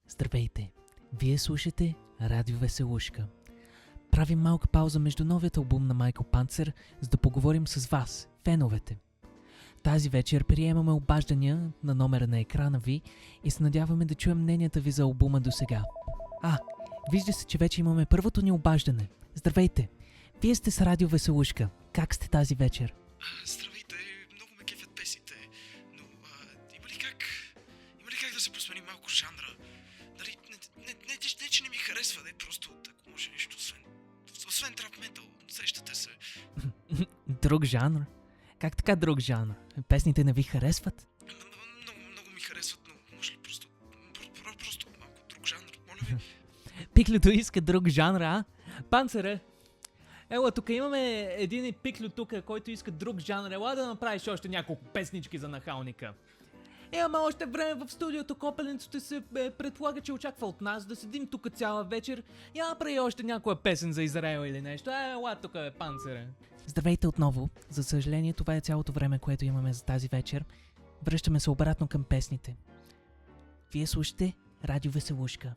Здравейте! Вие слушате Радио Веселушка. Правим малка пауза между новият албум на Майкъл Панцер, за да поговорим с вас, феновете. Тази вечер приемаме обаждания на номера на екрана ви и се надяваме да чуем мненията ви за албума до сега. Вижда се, че вече имаме първото ни обаждане. Здравейте! Вие сте с Радио Веселушка. Как сте тази вечер? Здравейте, много ме кефят песните, но има ли как да се просмени малко жанра? Нали, не, че не ми харесва, просто ако може нещо, освен трап метал, сещате се. Друг жанр? Как така друг жанр? Песните не ви харесват? Много ми харесват, но може ли просто малко друг жанр, моля ви? Пиклето иска друг жанр, а? Панцере! Ела, тук имаме един пиклю тук, който иска друг жанр. Ела да направиш още няколко песнички за нахалника. Имаме още време в студиото, копеленцето се предполага, че очаква от нас да седим тук цяла вечер. Я направи още някоя песен за Израел или нещо. Ела тук Панцере. Здравейте отново. За съжаление, това е цялото време, което имаме за тази вечер. Връщаме се обратно към песните. Вие слушате Радио Веселушка.